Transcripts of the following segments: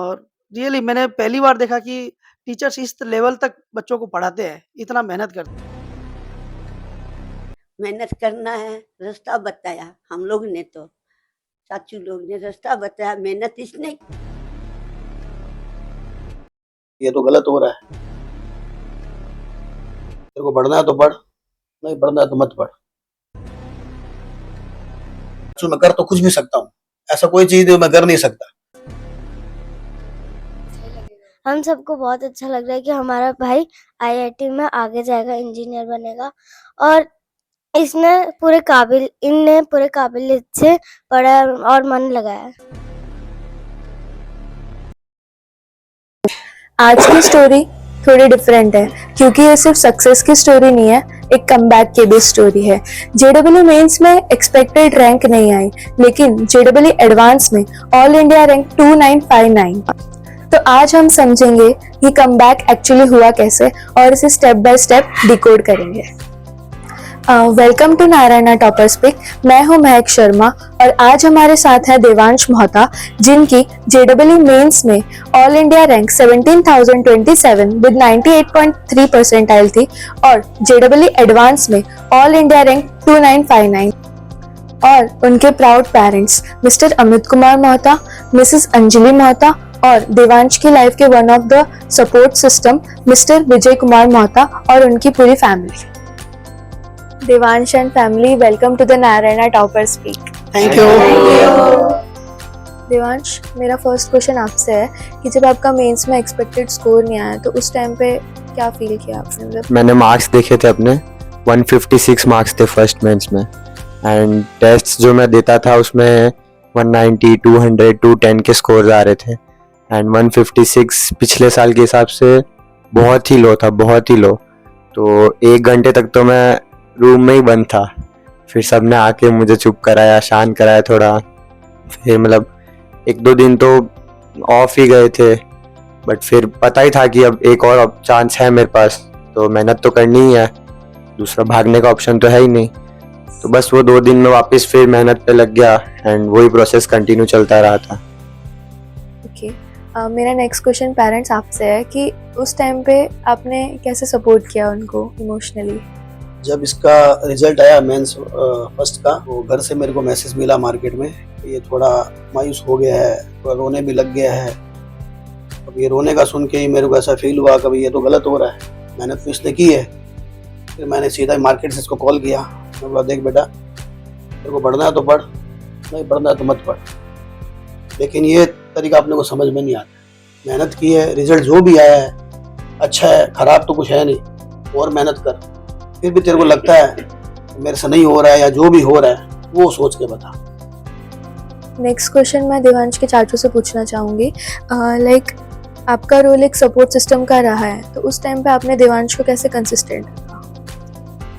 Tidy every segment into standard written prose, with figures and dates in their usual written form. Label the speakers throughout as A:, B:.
A: और रियली मैंने पहली बार देखा कि टीचर्स इस लेवल तक बच्चों को पढ़ाते हैं, इतना मेहनत करते हैं।
B: मेहनत करना है, रास्ता बताया हम लोग ने, तो चाचू लोग ने रास्ता बताया, मेहनत इसने।
C: ये तो गलत हो रहा है, तेरे को पढ़ना है तो पढ़, नहीं पढ़ना है तो मत पढ़। मैं कर तो कुछ भी सकता हूँ, ऐसा कोई चीज जो मैं कर नहीं सकता।
D: हम सबको बहुत अच्छा लग रहा है कि हमारा भाई आईआईटी में आगे जाएगा, इंजीनियर बनेगा और इनने पूरे काबिलियत से पढ़ा और मन लगाया।
E: आज की स्टोरी थोड़ी डिफरेंट है क्योंकि ये सिर्फ सक्सेस की स्टोरी नहीं है, एक कमबैक की भी स्टोरी है। जेडब्ल्यू मेंस में एक्सपेक्टेड रैंक नहीं आई, लेकिन जेडब्ल्यू एडवांस में ऑल इंडिया रैंक 2959। तो आज हम समझेंगे ये कमबैक एक्चुअली हुआ कैसे और इसे स्टेप बाय स्टेप डिकोड करेंगे। Welcome to Narayana toppers pick. मैं हूं महक शर्मा और आज हमारे साथ है देवांश मोहता, जिनकी जेडब्ल्यू मेंस में all India rank 17,027 with 98.3 percentile थी और जेडब्ल्यू एडवांस में ऑल इंडिया रैंक 2959। और उनके proud parents Mr Amit Kumar Mohta, Mrs Anjali Mohta और देवांश की लाइफ के one of the support system Mr Vijay Kumar Mohta और उनकी पूरी family. Devansh and family, welcome to the Narayana toppers peak.
A: Thank you.
E: Devansh, मेरा फर्स्ट क्वेश्चन आपसे है कि जब आपका मेंस में एक्सपेक्टेड स्कोर नहीं आया तो उस टाइम पे क्या फील किया आपने? मतलब
F: मैंने मार्क्स देखे थे अपने, 156 मार्क्स थे फर्स्ट मेंस में एंड टेस्ट जो मैं देता था उसमें 190, 200, 210 के स्कोर आ रहे थे एंड 156 पिछले साल के हिसाब से बहुत ही लो था, बहुत ही लो। तो 1 घंटे तक तो मैं रूम में ही बंद था, फिर सबने आके मुझे चुप कराया, शांत कराया थोड़ा। फिर मतलब 1-2 दिन तो ऑफ ही गए थे, बट फिर पता ही था कि अब एक और चांस है मेरे पास, तो मेहनत तो करनी ही है, दूसरा भागने का ऑप्शन तो है ही नहीं। तो बस वो 2 दिन में वापस फिर मेहनत पे लग गया एंड वही प्रोसेस कंटिन्यू चलता रहा था।
E: ओके, मेरा नेक्स्ट क्वेश्चन पेरेंट्स आपसे है कि उस टाइम पे आपने कैसे सपोर्ट किया उनको इमोशनली?
C: जब इसका रिजल्ट आया मेंस फर्स्ट का, तो घर से मेरे को मैसेज मिला मार्केट में, ये थोड़ा मायूस हो गया है, थोड़ा रोने भी लग गया है। अब ये रोने का सुन के ही मेरे को ऐसा फील हुआ कि ये तो गलत हो रहा है, मेहनत तो इसने की है। फिर मैंने सीधा मार्केट से इसको कॉल किया, मैं बोला देख बेटा, तेरे को पढ़ना है तो पढ़, नहीं पढ़ना है तो मत पढ़। लेकिन ये तरीका अपने को समझ में नहीं आता। मेहनत की है, रिजल्ट जो भी आया है अच्छा है, खराब तो कुछ है नहीं, और मेहनत कर। फिर भी तेरे को लगता है मेरे से नहीं हो रहा है या जो भी हो रहा है वो सोच के बता।
E: नेक्स्ट क्वेश्चन मैं देवांश के चाचू से पूछना चाहूँगी, लाइक आपका रोल एक सपोर्ट सिस्टम का रहा है, तो उस टाइम पे आपने देवांश को कैसे कंसिस्टेंट रखा?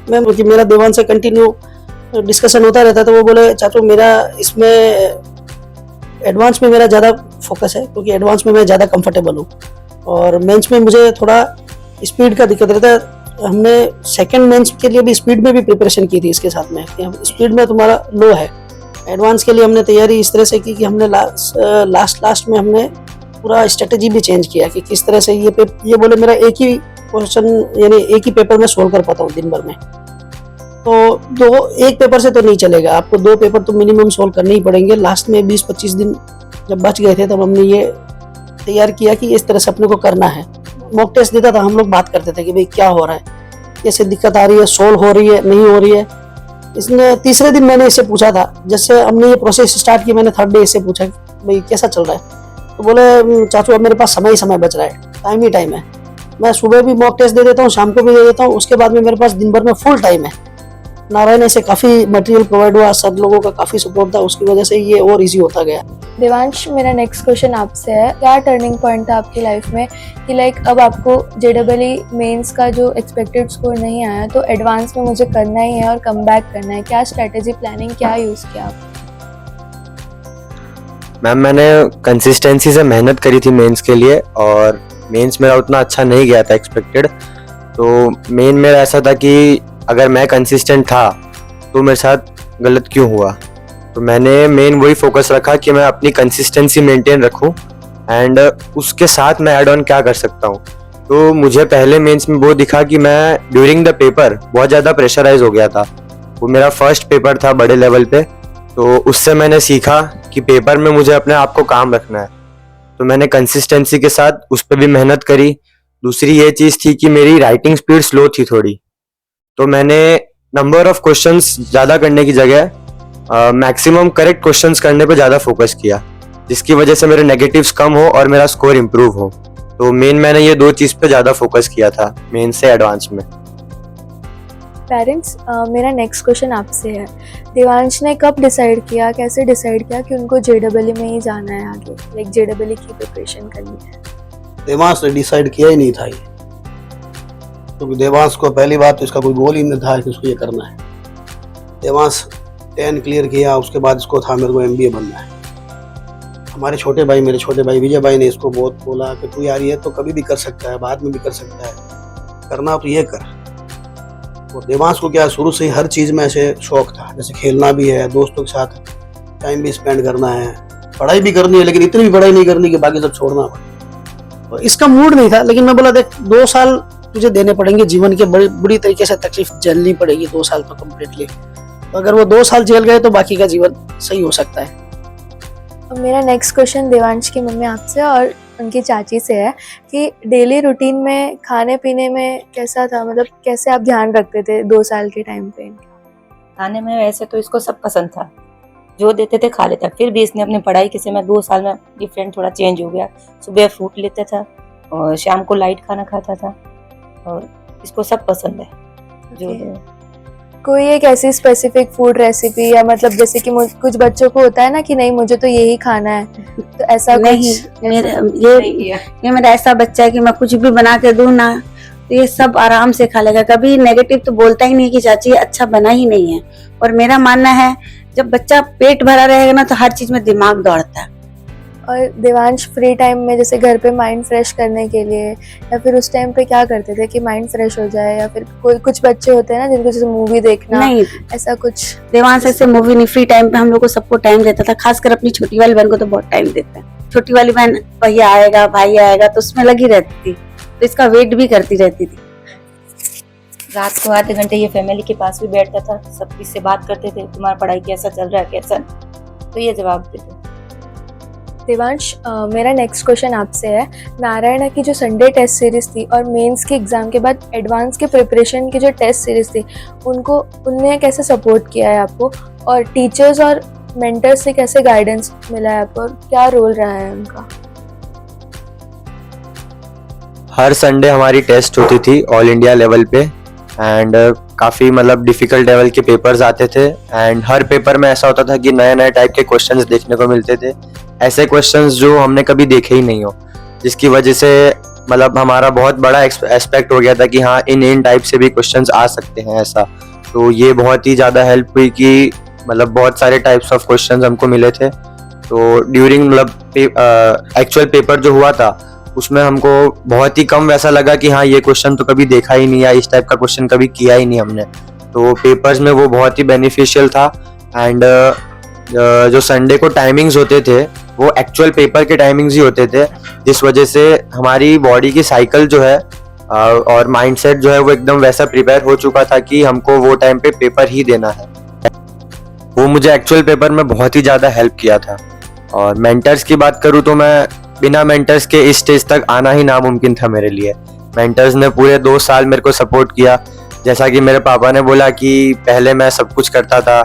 A: मैम कि मेरा देवांश से कंटिन्यू डिस्कशन होता रहता, तो वो बोले चाचू मेरा इसमें एडवांस में मेरा ज़्यादा फोकस है, क्योंकि एडवांस में मैं ज़्यादा कंफर्टेबल हूँ और मेंस में मुझे थोड़ा स्पीड का दिक्कत रहता है। हमने सेकंड मेंस के लिए भी स्पीड में भी प्रिपरेशन की थी इसके साथ में, कि स्पीड में तुम्हारा लो है। एडवांस के लिए हमने तैयारी इस तरह से की कि हमने लास्ट में हमने पूरा स्ट्रेटेजी भी चेंज किया कि किस तरह से ये बोले मेरा एक ही क्वेश्चन यानी एक ही पेपर में सोल्व कर पाता हूँ दिन भर में, तो एक पेपर से तो नहीं चलेगा, आपको 2 पेपर तो मिनिमम सोल्व करने ही पड़ेंगे। लास्ट में 20-25 दिन जब बच गए थे तब हमने ये तैयार किया कि इस तरह से अपने को करना है। मॉक टेस्ट देता था, हम लोग बात करते थे कि भाई क्या हो रहा है, कैसे दिक्कत आ रही है, सोल्व हो रही है, नहीं हो रही है। इसने तीसरे दिन मैंने इससे पूछा था, जैसे हमने ये प्रोसेस स्टार्ट की, मैंने 3rd डे इससे पूछा भाई कैसा चल रहा है, तो बोले चाचू अब मेरे पास समय ही समय बच रहा है, टाइम ही टाइम है। मैं सुबह भी मॉक टेस्ट दे देता हूँ, शाम को भी दे देता हूँ, उसके बाद में मेरे पास दिन भर में फुल टाइम है। नारायण से काफ़ी मटेरियल प्रोवाइड हुआ, सब लोगों का काफ़ी सपोर्ट था, उसकी वजह से ये और इजी होता गया।
E: देवांश, मेरा नेक्स्ट क्वेश्चन आपसे है, क्या टर्निंग पॉइंट था आपकी लाइफ में कि लाइक अब आपको जेडब्ल्यू मेंस का जो एक्सपेक्टेड स्कोर नहीं आया तो एडवांस में मुझे करना ही है और कम बैक करना है? क्या स्ट्रेटेजी प्लानिंग क्या यूज़ किया आप?
F: मैम, मैंने कंसिस्टेंसी से मेहनत करी थी मेंस के लिए और मेंस मेरा उतना अच्छा नहीं गया था एक्सपेक्टेड। तो मेन मेरा ऐसा था कि अगर मैं कंसिस्टेंट था तो मेरे साथ गलत क्यों हुआ, तो मैंने मेन वही फोकस रखा कि मैं अपनी कंसिस्टेंसी मेंटेन रखूं एंड उसके साथ मैं ऐड ऑन क्या कर सकता हूँ। तो मुझे पहले मेंस में वो दिखा कि मैं ड्यूरिंग द पेपर बहुत ज़्यादा प्रेशराइज हो गया था। वो मेरा फर्स्ट पेपर था बड़े लेवल पे, तो उससे मैंने सीखा कि पेपर में मुझे अपने आप को काम रखना है। तो मैंने कंसिस्टेंसी के साथ उस पर भी मेहनत करी। दूसरी ये चीज़ थी कि मेरी राइटिंग स्पीड स्लो थी थोड़ी, तो मैंने नंबर ऑफ क्वेश्चंस ज़्यादा करने की जगह मैक्सिमम करेक्ट क्वेश्चंस करने पे ज़्यादा फोकस किया, जिसकी वजह से मेरे नेगेटिव्स कम हो और मेरा स्कोर इम्प्रूव हो। तो मेन मैंने ये दो चीज़ पे ज़्यादा फोकस किया था मेन से एडवांस में।
E: पेरेंट्स, मेरा नेक्स्ट क्वेश्चन आपसे है, देवांश ने कब डिसाइड किया, कैसे डिसाइड किया कि उनको जेडब्ल्यू में ही जाना है आगे, लाइक जेडब्ल्यू की प्रिपरेशन करनी है?
C: देवांश ने डिसाइड किया ही नहीं था ये, क्योंकि देवांश को पहली बात तो इसका कोई गोल ही नहीं था कि उसको ये करना है। देवांश 10 क्लियर किया, उसके बाद इसको था मेरे को MBA बनना है। हमारे छोटे भाई, मेरे छोटे भाई विजय भाई ने इसको बहुत बोला कि तू यार ये तो कभी भी कर सकता है, बाद में भी कर सकता है, करना तो ये कर। और देवांश को क्या शुरू से ही हर चीज़ में ऐसे शौक था, जैसे खेलना भी है, दोस्तों के साथ टाइम भी स्पेंड करना है, पढ़ाई भी करनी है, लेकिन इतनी भी पढ़ाई नहीं करनी कि बाकी सब छोड़ना पड़े।
A: तो इसका मूड नहीं था, लेकिन मैं बोला देख 2 साल तुझे देने पड़ेंगे, जीवन के बड़ी बुरी तरीके से तकलीफ झेलनी पड़ेगी 2 साल तो कम्प्लीटली। तो अगर वो 2 साल झेल गए तो बाकी का जीवन सही हो सकता है।
E: अब मेरा नेक्स्ट क्वेश्चन देवांश की मम्मी आपसे और उनकी चाची से है कि डेली रूटीन में खाने पीने में कैसा था, मतलब कैसे आप ध्यान रखते थे 2 साल के टाइम पे?
G: खाने में वैसे तो इसको सब पसंद था, जो देते थे खा लेता। फिर भी इसने अपनी पढ़ाई के समय 2 साल में डिफरेंट थोड़ा चेंज हो गया। सुबह फ्रूट लेता था और शाम को लाइट खाना खाता था, और इसको सब पसंद है जो
E: कोई एक ऐसी स्पेसिफिक फूड रेसिपी, या मतलब जैसे कि कुछ बच्चों को होता है ना कि नहीं मुझे तो यही खाना है, तो ऐसा
B: नहीं, ये मेरा ऐसा बच्चा है कि मैं कुछ भी बना के दूं ना तो ये सब आराम से खा लेगा। कभी नेगेटिव तो बोलता ही नहीं कि चाची अच्छा बना ही नहीं है। और मेरा मानना है जब बच्चा पेट भरा रहेगा ना तो हर चीज में दिमाग दौड़ता है।
E: और देवांश फ्री टाइम में जैसे घर पे माइंड फ्रेश करने के लिए या फिर उस टाइम पे क्या करते थे कि माइंड फ्रेश हो जाए, या फिर कोई कुछ बच्चे होते हैं ना जिनको जैसे मूवी देखना,
B: नहीं,
E: ऐसा कुछ?
B: देवांश ऐसे मूवी नहीं, फ्री टाइम पे हम लोग को सबको टाइम देता था, खासकर अपनी छोटी वाली बहन को तो बहुत टाइम देता है। छोटी वाली बहन भैया आएगा भाई आएगा तो उसमें लगी रहती थी, तो इसका वेट भी करती रहती थी।
G: रात को आधे घंटे ये फैमिली के पास भी बैठता था, सब किससे बात करते थे, तुम्हारा पढ़ाई कैसा चल रहा है कैसा, तो ये जवाब देते।
E: देवांश, मेरा नेक्स्ट क्वेश्चन आपसे है, नारायणा की जो संडे टेस्ट सीरीज थी और मेंस के एग्जाम के बाद एडवांस के प्रिपरेशन की जो टेस्ट सीरीज थी उनने कैसे सपोर्ट किया है आपको, और टीचर्स और मेंटर्स से कैसे गाइडेंस मिला है आपको, और क्या रोल रहा है उनका?
F: हर संडे हमारी टेस्ट होती थी ऑल इंडिया लेवल पे, एंड काफ़ी मतलब डिफ़िकल्ट लेवल के पेपर्स आते थे। एंड हर पेपर में ऐसा होता था कि नए नए टाइप के क्वेश्चंस देखने को मिलते थे, ऐसे क्वेश्चंस जो हमने कभी देखे ही नहीं हो, जिसकी वजह से मतलब हमारा बहुत बड़ा एस्पेक्ट हो गया था कि हाँ इन टाइप से भी क्वेश्चंस आ सकते हैं ऐसा। तो ये बहुत ही ज़्यादा हेल्प हुई कि मतलब बहुत सारे टाइप्स ऑफ क्वेश्चंस हमको मिले थे। तो ड्यूरिंग मतलब एक्चुअल पेपर जो हुआ था उसमें हमको बहुत ही कम वैसा लगा कि हाँ ये क्वेश्चन तो कभी देखा ही नहीं, या इस टाइप का क्वेश्चन कभी किया ही नहीं हमने। तो पेपर्स में वो बहुत ही बेनिफिशियल था। एंड जो संडे को टाइमिंग्स होते थे वो एक्चुअल पेपर के टाइमिंग्स ही होते थे, जिस वजह से हमारी बॉडी की साइकिल जो है और माइंडसेट जो है वो एकदम वैसा प्रिपेयर हो चुका था कि हमको वो टाइम पे पेपर ही देना है। वो मुझे एक्चुअल पेपर में बहुत ही ज़्यादा हेल्प किया था। और मेंटर्स की बात करूँ तो मैं बिना मेंटर्स के इस स्टेज तक आना ही नामुमकिन था मेरे लिए। मेंटर्स ने पूरे 2 साल मेरे को सपोर्ट किया। जैसा कि मेरे पापा ने बोला कि पहले मैं सब कुछ करता था,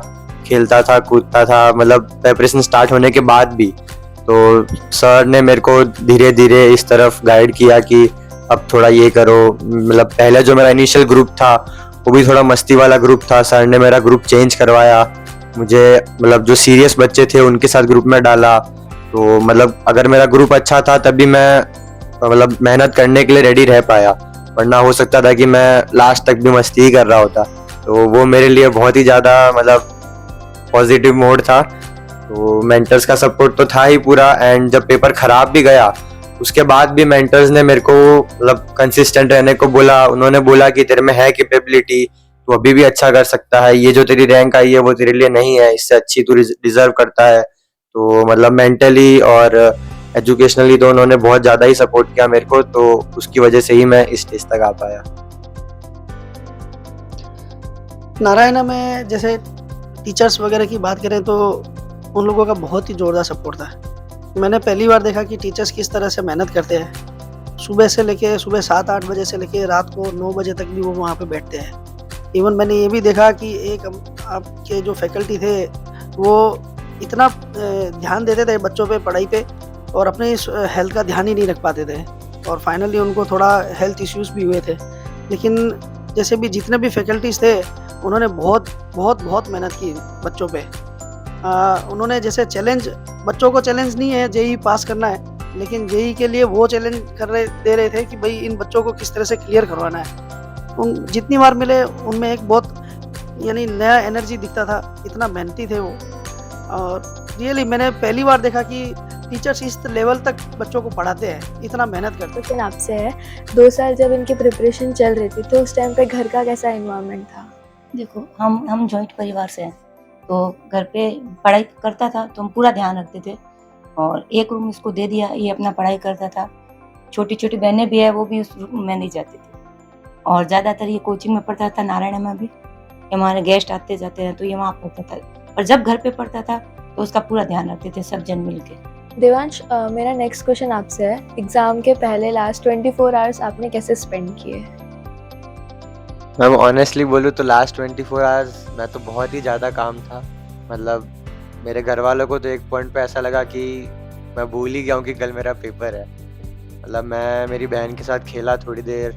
F: खेलता था, कूदता था, मतलब प्रिपरेशन स्टार्ट होने के बाद भी, तो सर ने मेरे को धीरे धीरे इस तरफ गाइड किया कि अब थोड़ा ये करो। मतलब पहले जो मेरा इनिशियल ग्रुप था वो भी थोड़ा मस्ती वाला ग्रुप था, सर ने मेरा ग्रुप चेंज करवाया, मुझे मतलब जो सीरियस बच्चे थे उनके साथ ग्रुप में डाला। तो मतलब अगर मेरा ग्रुप अच्छा था तभी मैं मतलब मेहनत करने के लिए रेडी रह पाया, वरना हो सकता था कि मैं लास्ट तक भी मस्ती ही कर रहा होता। तो वो मेरे लिए बहुत ही ज़्यादा मतलब पॉजिटिव मोड था। तो मेंटर्स का सपोर्ट तो था ही पूरा। एंड जब पेपर ख़राब भी गया उसके बाद भी मेंटर्स ने मेरे को मतलब कंसिस्टेंट रहने को बोला। उन्होंने बोला कि तेरे में है कैपेबिलिटी, तू अभी भी अच्छा कर सकता है, ये जो तेरी रैंक आई है वो तेरे लिए नहीं है, इससे अच्छी तू डिजर्व करता है। तो मतलब मेंटली और एजुकेशनली तो उन्होंने बहुत ज़्यादा ही सपोर्ट किया मेरे को, तो उसकी वजह से ही मैं इस स्टेज तक आ पाया।
A: नारायणा में जैसे टीचर्स वगैरह की बात करें तो उन लोगों का बहुत ही ज़ोरदार सपोर्ट था। मैंने पहली बार देखा कि टीचर्स किस तरह से मेहनत करते हैं। सुबह 7-8 बजे से लेके रात को 9 बजे तक भी वो वहाँ पे बैठते हैं। इवन मैंने ये भी देखा कि एक आपके जो फैकल्टी थे वो इतना ध्यान देते थे बच्चों पे, पढ़ाई पे, और अपने हेल्थ का ध्यान ही नहीं रख पाते थे, और फाइनली उनको थोड़ा हेल्थ इश्यूज भी हुए थे। लेकिन जैसे भी जितने भी फैकल्टीज़ थे उन्होंने बहुत मेहनत की बच्चों पे। उन्होंने जैसे चैलेंज, बच्चों को चैलेंज नहीं है जेईई पास करना है, लेकिन जेईई के लिए वो चैलेंज दे रहे थे कि भाई इन बच्चों को किस तरह से क्लियर करवाना है। उन जितनी बार मिले उनमें एक बहुत यानी नया एनर्जी दिखता था, इतना मेहनती थे वो। और रियली मैंने पहली बार देखा कि टीचर्स इस लेवल तक बच्चों को पढ़ाते हैं, इतना मेहनत करते हैं।
E: क्वेश्चन आपसे है, 2 साल जब इनकी प्रिपरेशन चल रही थी तो उस टाइम पे घर का कैसा एनवायरनमेंट था?
G: देखो, हम जॉइंट परिवार से हैं, तो घर पे पढ़ाई करता था तो हम पूरा ध्यान रखते थे, और एक रूम इसको दे दिया, ये अपना पढ़ाई करता था। छोटी छोटी बहनें भी है, वो भी उस रूम में नहीं जाती थी, और ज़्यादातर ये कोचिंग में पढ़ता था। नारायण में भी हमारे गेस्ट आते जाते हैं तो ये वहाँ पढ़ता था, और जब घर पे पढ़ता था तो उसका पूरा ध्यान रखते थे सब जन मिल के।
E: देवांश, मेरा नेक्स्ट क्वेश्चन आपसे है, एग्जाम के पहले लास्ट 24 आवर्स आपने कैसे स्पेंड किए?
F: मैम ऑनेस्टली बोलूँ तो लास्ट 24 आवर्स मैं तो बहुत ही ज़्यादा काम था। मतलब मेरे घर वालों को तो एक पॉइंट पे ऐसा लगा कि मैं भूल ही गया हूँ कि कल मेरा पेपर है। मतलब मैं मेरी बहन के साथ खेला थोड़ी देर,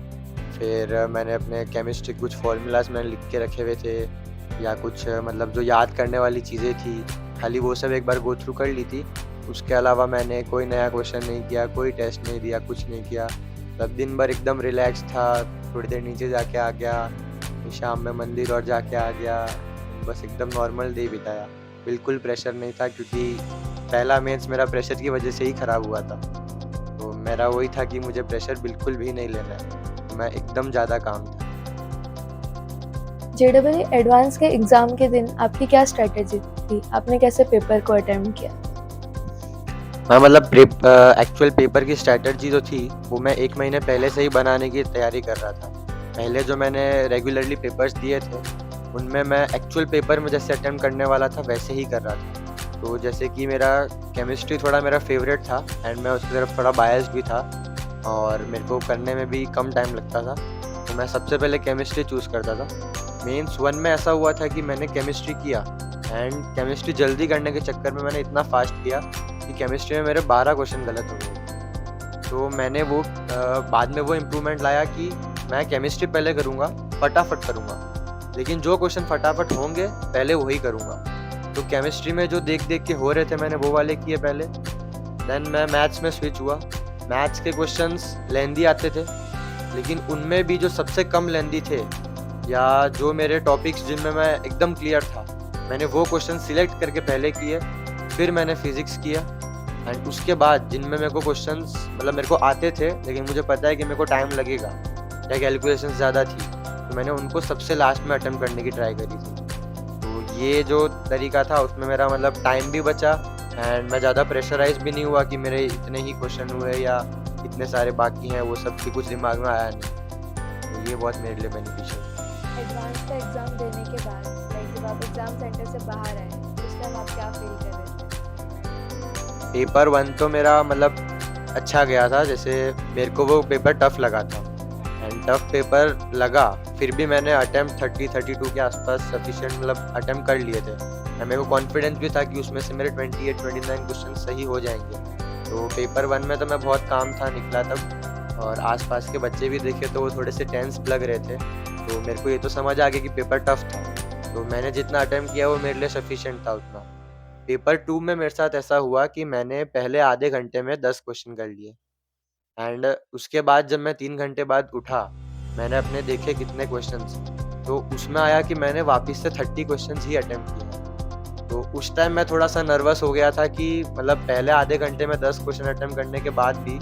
F: फिर मैंने अपने केमिस्ट्री कुछ फॉर्मूलाज मैंने लिख के रखे हुए थे, या कुछ मतलब जो याद करने वाली चीज़ें थी खाली वो सब एक बार गो थ्रू कर ली थी। उसके अलावा मैंने कोई नया क्वेश्चन नहीं किया, कोई टेस्ट नहीं दिया, कुछ नहीं किया। तब दिन भर एकदम रिलैक्स था, थोड़ी देर नीचे जाके आ गया, शाम में मंदिर और जाके आ गया, बस एकदम नॉर्मल डे बिताया। बिल्कुल प्रेशर नहीं था, क्योंकि पहला मेंस मेरा प्रेशर की वजह से ही ख़राब हुआ था। तो मेरा वही था कि मुझे प्रेशर बिल्कुल भी नहीं लेना है, तो मैं एकदम ज़्यादा काम था।
E: जेईई एडवांस के एग्ज़ाम के दिन आपकी क्या स्ट्रेटेजी थी? आपने कैसे पेपर को अटेम्प्ट किया?
F: हाँ, मतलब एक्चुअल पेपर की स्ट्रैटेजी जो थी वो मैं 1 महीने पहले से ही बनाने की तैयारी कर रहा था। पहले जो मैंने रेगुलरली पेपर्स दिए थे उनमें मैं एक्चुअल पेपर में जैसे अटेम्प्ट करने वाला था वैसे ही कर रहा था। तो जैसे कि मेरा केमिस्ट्री थोड़ा मेरा फेवरेट था, एंड मैं उसकी तरफ थोड़ा बायस्ड भी था, और मेरे को करने में भी कम टाइम लगता था, तो मैं सबसे पहले केमिस्ट्री चूज़ करता था। मेंस 1 में ऐसा हुआ था कि मैंने केमिस्ट्री किया, एंड केमिस्ट्री जल्दी करने के चक्कर में मैंने इतना फास्ट किया कि केमिस्ट्री में मेरे 12 क्वेश्चन गलत हो गए। तो मैंने वो बाद में वो इम्प्रूवमेंट लाया कि मैं केमिस्ट्री पहले करूँगा, फटाफट करूँगा, लेकिन जो क्वेश्चन फटाफट होंगे पहले वही करूँगा। तो केमिस्ट्री में जो देख देख के हो रहे थे मैंने वो वाले किए पहले। देन मैं मैथ्स में स्विच हुआ। मैथ्स के क्वेश्चंस लेंदी आते थे, लेकिन उनमें भी जो सबसे कम लेंदी थे, या जो मेरे टॉपिक्स जिनमें मैं एकदम क्लियर था, मैंने वो क्वेश्चन सिलेक्ट करके पहले किए, फिर मैंने फिज़िक्स किया। एंड उसके बाद जिनमें मेरे को क्वेश्चंस मतलब मेरे को आते थे लेकिन मुझे पता है कि मेरे को टाइम लगेगा या कैलकुलेशंस ज़्यादा थी, तो मैंने उनको सबसे लास्ट में अटेम्प्ट करने की ट्राई करी थी। तो ये जो तरीका था उसमें मेरा मतलब टाइम भी बचा, एंड मैं ज़्यादा प्रेशराइज भी नहीं हुआ कि मेरे इतने ही क्वेश्चन हुए या इतने सारे बाकी हैं, वो सब भी कुछ दिमाग में आया नहीं। तो ये बहुत मेरे लिए बेनिफिशियल।
E: एडवांस का एग्ज़ाम देने के बाद लाइक जब आप एग्ज़ाम सेंटर से बाहर आए उस टाइम आप क्या फील कर रहे थे?
F: पेपर 1 तो मेरा मतलब अच्छा गया था, जैसे मेरे को वो पेपर टफ़ लगा था, एंड टफ़ पेपर लगा, फिर भी मैंने अटेम्प्ट 30-32 के आसपास सफिशिएंट मतलब अटेम्प्ट कर लिए थे, और मेरे को कॉन्फिडेंस भी था कि उसमें से मेरे 28-29 क्वेश्चन सही हो जाएंगे। तो पेपर 1 में तो मैं बहुत काम था निकला तब, और आसपास के बच्चे भी देखे तो वो थोड़े से टेंस लग रहे थे, तो मेरे को ये तो समझ आ गया कि पेपर टफ़ था। तो मैंने जितना अटेम्प्ट किया वो मेरे लिए सफिशिएंट था उतना। पेपर 2 में मेरे साथ ऐसा हुआ कि मैंने पहले आधे घंटे में 10 क्वेश्चन कर लिए, एंड उसके बाद जब मैं 3 घंटे बाद उठा, मैंने अपने देखे कितने क्वेश्चंस, तो उसमें आया कि मैंने वापस से 30 क्वेश्चंस ही अटेम्प्ट किए। तो उस टाइम मैं थोड़ा सा नर्वस हो गया था कि मतलब पहले आधे घंटे में 10 क्वेश्चन अटेम्प्ट करने के बाद भी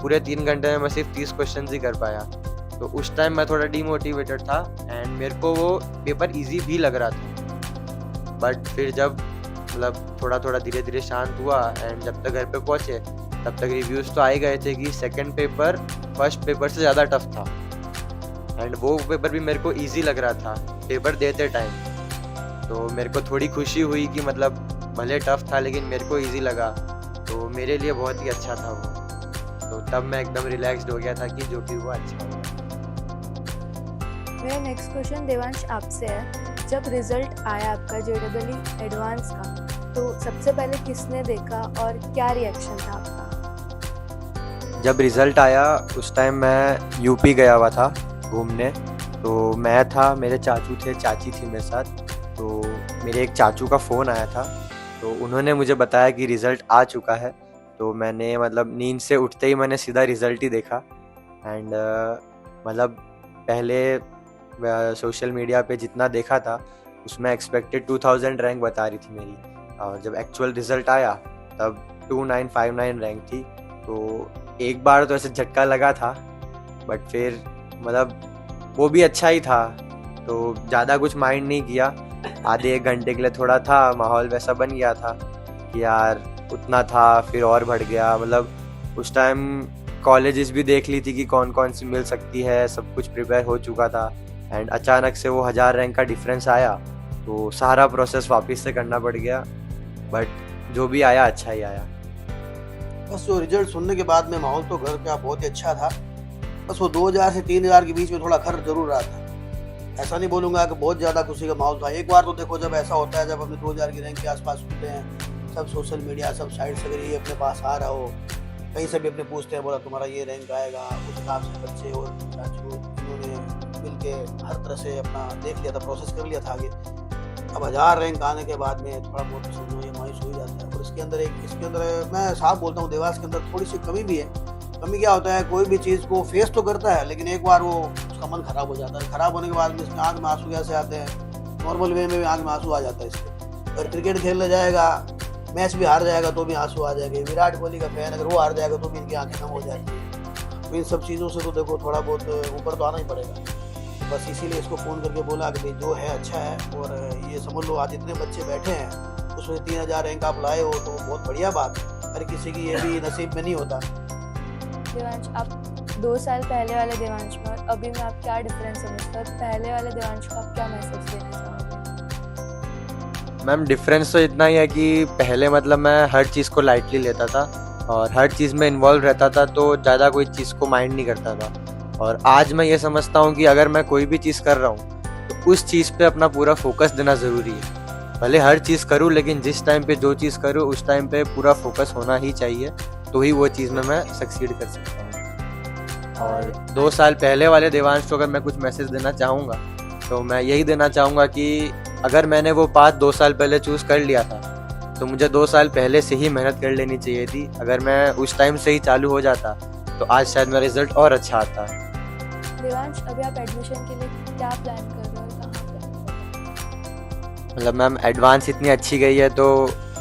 F: पूरे 3 घंटे में मैं सिर्फ 30 क्वेश्चन ही कर पाया। तो उस टाइम मैं थोड़ा डीमोटिवेटेड था, एंड मेरे को वो पेपर ईजी भी लग रहा था। बट फिर जब मतलब थोड़ा थोड़ा धीरे धीरे शांत हुआ, एंड जब तक घर पे पहुँचे तब तक रिव्यूज़ तो आ ही गए थे कि सेकंड पेपर फर्स्ट पेपर से ज़्यादा टफ था, एंड वो पेपर भी मेरे को इजी लग रहा था पेपर देते टाइम। तो मेरे को थोड़ी खुशी हुई कि मतलब भले टफ था लेकिन मेरे को इजी लगा, तो मेरे लिए बहुत ही अच्छा था वो। तो तब मैं एकदम रिलैक्स्ड हो गया था कि जो भी हुआ अच्छा हुआ।
E: मेरा नेक्स्ट क्वेश्चन देवांश आपसे है, जब रिजल्ट आया आपका JEE एडवांस का, तो सबसे पहले किसने देखा और क्या रिएक्शन था आपका?
F: जब रिज़ल्ट आया उस टाइम मैं यूपी गया हुआ था घूमने, तो मैं था, मेरे चाचू थे, चाची थी मेरे साथ। तो मेरे एक चाचू का फ़ोन आया था, तो उन्होंने मुझे बताया कि रिज़ल्ट आ चुका है। तो मैंने मतलब नींद से उठते ही मैंने सीधा रिज़ल्ट ही देखा, एंड मतलब पहले सोशल मीडिया पे जितना देखा था उसमें एक्सपेक्टेड 2000 रैंक बता रही थी मेरी, और जब एक्चुअल रिज़ल्ट आया तब 2959 रैंक थी। तो एक बार तो ऐसे झटका लगा था, बट फिर मतलब वो भी अच्छा ही था, तो ज़्यादा कुछ माइंड नहीं किया। आधे एक घंटे के लिए थोड़ा था, माहौल वैसा बन गया था कि यार उतना था, फिर और बढ़ गया। मतलब उस टाइम कॉलेजेस भी देख ली थी कि कौन कौन सी मिल सकती है, सब कुछ प्रिपेयर हो चुका था, एंड अचानक से वो 1000 रैंक का डिफरेंस आया, तो सारा प्रोसेस वापस से करना पड़ गया। बट जो भी आया अच्छा ही आया।
C: बस जो रिजल्ट सुनने के बाद में माहौल तो घर का बहुत ही अच्छा था। बस वो 2000 से 3000 के बीच में थोड़ा खर्च जरूर रहा था। ऐसा नहीं बोलूँगा कि बहुत ज़्यादा खुशी का माहौल था। एक बार तो देखो जब ऐसा होता है, जब अपने 2000 की रैंक के आसपास सुनते हैं, सब सोशल मीडिया सब साइड से अगर ये अपने पास आ रहा हो, कहीं से भी अपने पूछते हैं, बोला तुम्हारा ये रैंक आएगा, उस हिसाब से बच्चे और चाचू उन्होंने मिल के हर तरह से अपना देख लिया था, प्रोसेस कर लिया था आगे। अब 1000 रैंक आने के बाद में थोड़ा बहुत समझो ये मायूस हो ही जाता है। और इसके अंदर मैं साफ बोलता हूँ, देवास के अंदर थोड़ी सी कमी भी है। कमी क्या होता है, कोई भी चीज़ को फेस तो करता है, लेकिन एक बार वो उसका मन खराब हो जाता है। खराब होने के बाद में इसमें आँख में आंसू कैसे आते हैं, नॉर्मल वे में भी आँख में आंसू आ जाता है इसके। अगर क्रिकेट खेलने जाएगा, मैच भी हार जाएगा तो भी आंसू आ जाएंगे। विराट कोहली का फैन अगर वो हार जाएगा तो भी इनकी आंखें कम हो जाती है। तो इन सब चीज़ों से तो देखो थोड़ा बहुत ऊपर तो आना ही पड़ेगा। बस इसीलिए इसको फ़ोन करके बोला कि भाई जो है अच्छा है, और ये समझ लो आज इतने बच्चे बैठे हैं उसमें 3000 रैंक आप लाए हो तो बहुत बढ़िया बात है। हर किसी की ये भी नसीब में नहीं होता।
E: देवांश, आप 2 साल पहले वाले देवांश में और अभी में आप क्या डिफरेंस समझते हो? पहले वाले देवांश को आप क्या मैसेज देना चाहोगे?
F: मैम डिफरेंस तो इतना ही है कि पहले मतलब मैं हर चीज़ को लाइटली लेता था और हर चीज़ में इन्वॉल्व रहता था, तो ज़्यादा कोई चीज़ को माइंड नहीं करता था। और आज मैं ये समझता हूँ कि अगर मैं कोई भी चीज़ कर रहा हूँ तो उस चीज़ पे अपना पूरा फोकस देना ज़रूरी है। भले हर चीज़ करूँ, लेकिन जिस टाइम पे जो चीज़ करूँ उस टाइम पे पूरा फोकस होना ही चाहिए, तो ही वो चीज़ में मैं सक्सीड कर सकता हूँ। और 2 साल पहले वाले देवांश को अगर मैं कुछ मैसेज देना चाहूँगा तो मैं यही देना चाहूँगा कि अगर मैंने वो पाथ 2 साल पहले चूज़ कर लिया था तो मुझे 2 साल पहले से ही मेहनत कर लेनी चाहिए थी। अगर मैं उस टाइम से ही चालू हो जाता तो आज शायद मेरा रिजल्ट और अच्छा आता।
E: देवांश, अभी आप एडमिशन के लिए क्या प्लान कर रहे हो, कहाँ पे?
F: मतलब मैम एडवांस इतनी अच्छी गई है तो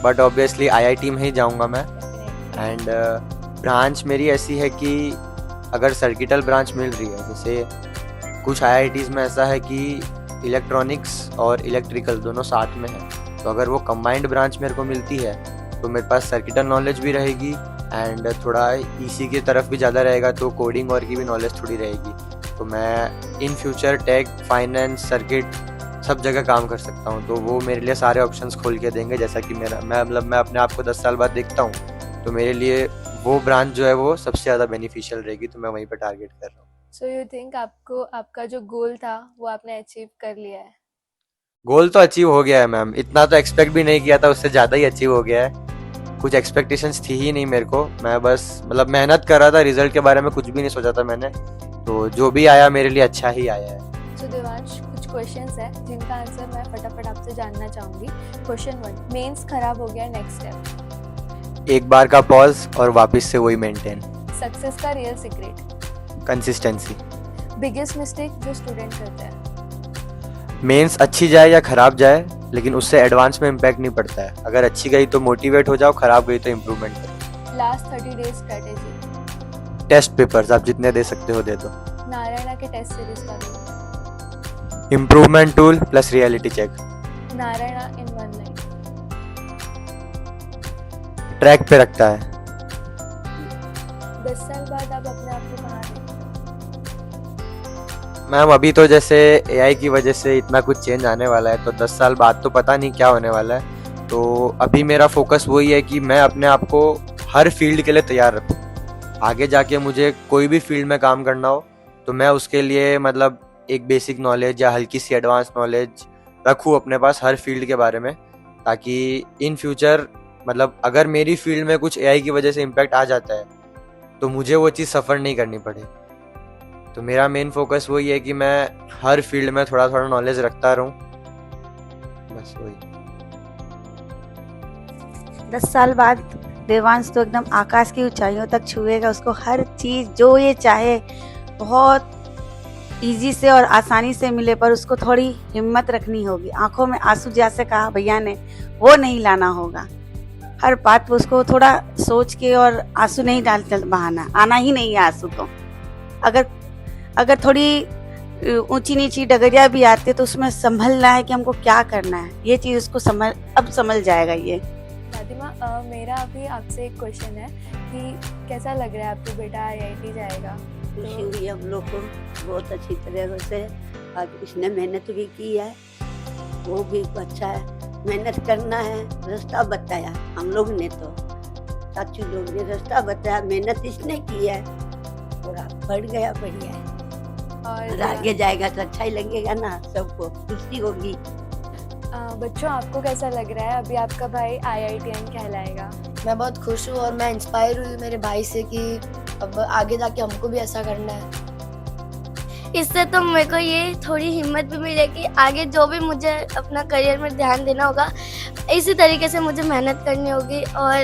F: बट ऑब्वियसली IIT में ही जाऊँगा मैं। एंड ब्रांच मेरी ऐसी है कि अगर सर्किटल ब्रांच मिल रही है, जैसे कुछ IITs में ऐसा है कि इलेक्ट्रॉनिक्स और इलेक्ट्रिकल दोनों साथ में है, तो अगर वो कंबाइंड ब्रांच मेरे को मिलती है तो मेरे पास सर्किटल नॉलेज भी रहेगी एंड थोड़ा EC की तरफ भी ज़्यादा रहेगा, तो कोडिंग और की भी नॉलेज थोड़ी रहेगी। तो मैं in future tech, finance, circuit सब जगह काम कर सकता हूँ, तो वो मेरे लिए सारे ऑप्शंस खोल के देंगे। जैसा कि मैं अपने आप को 10 साल बाद देखता हूँ तो मेरे लिए वो ब्रांच जो है वो सबसे ज़्यादा बेनिफिशियल रहेगी, तो मैं वहीं पर टारगेट कर रहा हूँ।
E: सो यू थिंक आपको आपका जो गोल था वो आपने अचीव कर लिया है?
F: गोल तो अचीव हो गया है मैम, इतना तो एक्सपेक्ट भी नहीं किया था, उससे ज़्यादा ही अचीव हो गया है। कुछ एक्सपेक्टेशंस थी ही नहीं मेरे को, मैं बस मतलब मेहनत कर रहा था, रिजल्ट के बारे में कुछ भी नहीं सोचा था मैंने, तो जो भी आया मेरे लिए अच्छा ही आया है।
E: सो देवांश, कुछ क्वेश्चंस है जिनका आंसर मैं फटाफट आपसे जानना चाहूँगी। क्वेश्चन 1, मेंस खराब हो गया, नेक्स्ट स्टेप?
F: एक बार का पॉज और वापस से वही मेंटेन।
E: सक्सेस का real secret?
F: Consistency.
E: Biggest mistake जो स्टूडेंट करते हैं?
F: मेंस अच्छी जाए या खराब जाए, लेकिन उससे एडवांस में इम्पैक्ट नहीं पड़ता है। अगर अच्छी गई तो मोटिवेट हो जाओ, खराब गई तो इम्प्रूवमेंट करो।
E: Last 30 days strategy?
F: Test papers आप जितने दे सकते हो दे दो।
E: नारायणा के टेस्ट सीरीज का role?
F: Improvement tool plus reality check.
E: Narayana in 1 line?
F: Track पे रखता है।
E: 10 साल बाद आप अपने आप को कहाँ देखते हो?
F: मैम अभी तो जैसे एआई की वजह से इतना कुछ चेंज आने वाला है, तो 10 साल बाद तो पता नहीं क्या होने वाला है। तो अभी मेरा फोकस वही है कि मैं अपने आप को हर फील्ड के लिए तैयार रखूँ। आगे जाके मुझे कोई भी फील्ड में काम करना हो तो मैं उसके लिए मतलब एक बेसिक नॉलेज या हल्की सी एडवांस नॉलेज रखूँ अपने पास हर फील्ड के बारे में, ताकि इन फ्यूचर मतलब अगर मेरी फील्ड में कुछ एआई की वजह से इम्पैक्ट आ जाता है तो मुझे वो चीज़ सफ़र नहीं करनी पड़े। तो मेरा मेन फोकस वही है कि मैं हर फील्ड में थोड़ा थोड़ा नॉलेज रखता रहूं, बस वही।
B: 10 साल बाद देवांश तो एकदम आकाश की ऊंचाइयों तक छुएगा। उसको हर चीज जो ये चाहे बहुत इजी से और आसानी से मिले, पर उसको थोड़ी हिम्मत रखनी होगी। आंखों में आंसू जैसे कहा भैया ने, वो नहीं लाना होगा। हर बात पे उसको थोड़ा सोच के और आंसू नहीं डालते बहाना, आना ही नहीं है आंसू तो। अगर थोड़ी ऊंची नीची डगरिया भी आती है तो उसमें संभलना है कि हमको क्या करना है। ये चीज उसको समझ जाएगा ये।
E: दादी माँ, मेरा अभी आपसे एक क्वेश्चन है कि कैसा लग रहा है आपको बेटा आईआईटी जाएगा?
H: खुशी हुई हम लोग को बहुत अच्छी तरह से। आज इसने मेहनत भी की है, वो भी अच्छा है। मेहनत करना है, रास्ता बताया हम लोग ने, तो चाचू लोग ने रास्ता बताया, मेहनत इसने की है और बढ़ गया, बढ़िया है। और आगे जाएगा तो अच्छा ही लगेगा ना, सबको खुशी होगी।
E: बच्चों, आपको कैसा लग रहा है अभी आपका भाई आईआईटीएन कहलाएगा?
I: मैं बहुत खुश हूँ और मैं इंस्पायर हुई मेरे भाई से कि अब आगे जाके हमको भी ऐसा करना है।
D: इससे तो मेरे को ये थोड़ी हिम्मत भी मिलेगी, आगे जो भी मुझे अपना करियर में ध्यान देना होगा इसी तरीके से मुझे मेहनत करनी होगी और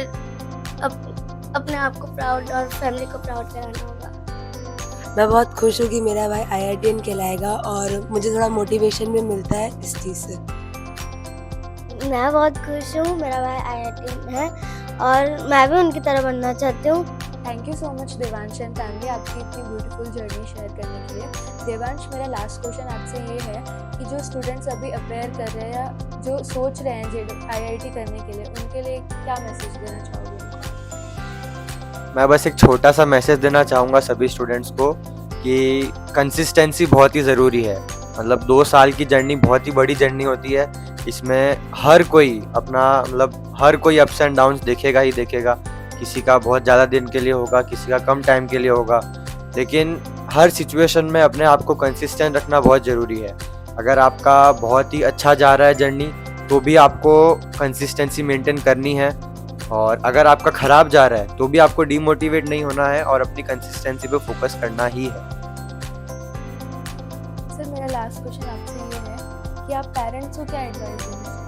D: अपने आप को प्राउड और फैमिली को प्राउड कराना होगा।
I: मैं बहुत खुश हूँ कि मेरा भाई आईआईटीएन कहलाएगा और मुझे थोड़ा मोटिवेशन भी मिलता है इस चीज़ से।
D: मैं बहुत खुश हूँ, मेरा भाई आईआईटीएन है और मैं भी उनकी तरह बनना चाहती हूँ।
E: Thank you so much Devansh and family, आपकी इतनी ब्यूटीफुल जर्नी शेयर करने के लिए। देवांश, मेरा लास्ट क्वेश्चन आपसे ये है कि जो स्टूडेंट्स अभी अपेयर कर रहे हैं या जो सोच रहे हैं आईआईटी करने के लिए, उनके लिए क्या मैसेज देना चाहोगे?
F: मैं बस एक छोटा सा मैसेज देना चाहूँगा सभी स्टूडेंट्स को कि कंसिस्टेंसी बहुत ही ज़रूरी है। मतलब 2 साल की जर्नी बहुत ही बड़ी जर्नी होती है। इसमें हर कोई अपना मतलब हर कोई अप्स एंड डाउन्स देखेगा ही देखेगा। किसी का बहुत ज़्यादा दिन के लिए होगा, किसी का कम टाइम के लिए होगा, लेकिन हर सिचुएशन में अपने आप को कंसिस्टेंट रखना बहुत ज़रूरी है। अगर आपका बहुत ही अच्छा जा रहा है जर्नी तो भी आपको कंसिस्टेंसी मेंटेन करनी है, और अगर आपका ख़राब जा रहा है तो भी आपको डीमोटिवेट नहीं होना है और अपनी कंसिस्टेंसी पे फोकस करना ही है।
E: सर, मेरा लास्ट क्वेश्चन आपसे ये है कि आप पेरेंट्स को क्या एडवाइस देना चाहेंगे?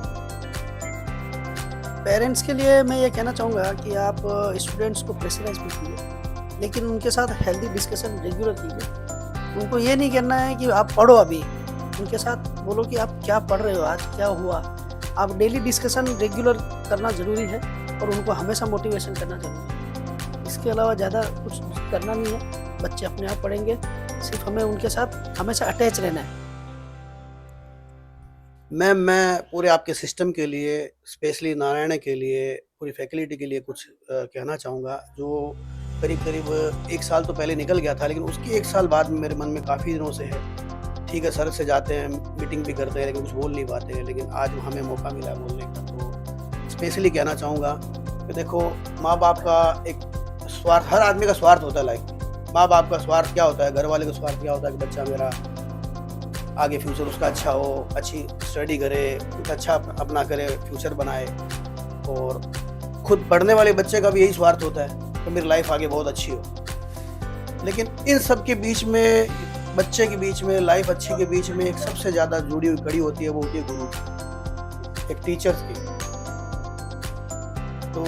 A: पेरेंट्स के लिए मैं ये कहना चाहूँगा कि आप स्टूडेंट्स को प्रेशराइज मत कीजिए, लेकिन उनके साथ हेल्दी डिस्कशन रेगुलर कीजिए। उनको ये नहीं करना है कि आप पढ़ो, अभी उनके साथ बोलो कि आप क्या पढ़ रहे हो, आज क्या हुआ। आप डेली डिस्कशन रेगुलर करना ज़रूरी है और उनको हमेशा मोटिवेशन करना जरूरी है। इसके अलावा ज़्यादा कुछ करना नहीं है, बच्चे अपने आप पढ़ेंगे, सिर्फ हमें उनके साथ हमेशा अटैच रहना है।
C: मैम, मैं पूरे आपके सिस्टम के लिए, स्पेशली नारायण के लिए, पूरी फैकल्टी के लिए कुछ कहना चाहूँगा। जो करीब करीब 1 साल तो पहले निकल गया था, लेकिन उसकी 1 साल बाद मेरे मन में काफ़ी दिनों से है। ठीक है, सर से जाते हैं, मीटिंग भी करते हैं, लेकिन कुछ बोल नहीं पाते हैं, लेकिन आज हमें मौका मिला बोलने का। तो स्पेशली कहना चाहूँगा कि देखो, माँ बाप का एक स्वार्थ, हर आदमी का स्वार्थ होता है लाइफ में। माँ बाप का स्वार्थ क्या होता है, घर वाले का स्वार्थ क्या होता है कि बच्चा मेरा आगे फ्यूचर उसका अच्छा हो, अच्छी स्टडी करे, कुछ अच्छा अपना करे, फ्यूचर बनाए। और खुद पढ़ने वाले बच्चे का भी यही स्वार्थ होता है कि मेरी लाइफ आगे बहुत अच्छी हो। लेकिन इन सब के बीच में, बच्चे के बीच में, लाइफ अच्छी के बीच में एक सबसे ज़्यादा जुड़ी हुई कड़ी होती है, वो होती है गुरु की, एक टीचर्स की। तो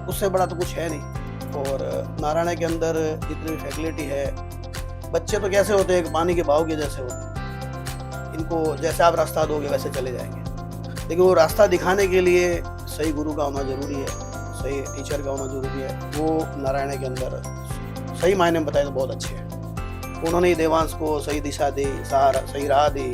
C: उससे बड़ा तो कुछ है नहीं। और नारायण के अंदर जितनी भी फैकल्टी है, बच्चे तो कैसे होते हैं, एक पानी के बहाव के जैसे होते हैं। इनको जैसे आप रास्ता दोगे वैसे चले जाएंगे, लेकिन वो रास्ता दिखाने के लिए सही गुरु का होना ज़रूरी है, सही टीचर का होना ज़रूरी है। वो नारायण के अंदर सही मायने में बताए तो बहुत अच्छे हैं। उन्होंने ही देवांश को सही दिशा दी, सही राह दी,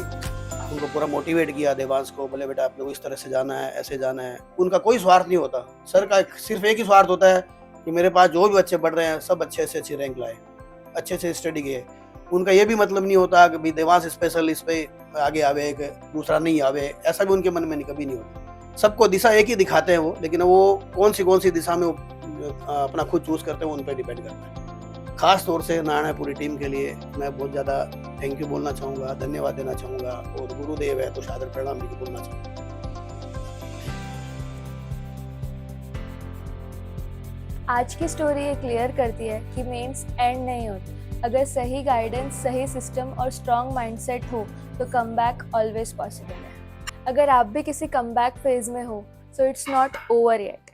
C: उनको पूरा मोटिवेट किया देवांश को, बोले बेटा आप लोग इस तरह से जाना है, ऐसे जाना है। उनका कोई स्वार्थ नहीं होता। सर का सिर्फ एक ही स्वार्थ होता है कि मेरे पास जो भी बच्चे पढ़ रहे हैं सब अच्छे से अच्छी रैंक लाए, अच्छे से स्टडी किए। उनका ये भी मतलब नहीं होता कि भाई देवांश स्पेशल इस पे आगे आवे, एक दूसरा नहीं आवे, ऐसा भी उनके मन में कभी नहीं होता। सबको दिशा एक ही दिखाते हैं वो, लेकिन वो कौन सी दिशा में वो अपना खुद चूज करते हैं, उन पर डिपेंड करता है। खास तौर से नारायण पूरी टीम के लिए मैं बहुत ज़्यादा थैंक यू बोलना चाहूँगा, धन्यवाद देना चाहूँगा, और गुरुदेव है तो सादर प्रणाम भी बोलना चाहूँगा।
E: आज की स्टोरी ये क्लियर करती है कि मेंस एंड नहीं होते। अगर सही गाइडेंस, सही सिस्टम और स्ट्रॉन्ग माइंडसेट हो तो कमबैक ऑलवेज पॉसिबल है। अगर आप भी किसी कमबैक फेज में हो, so it's not over yet.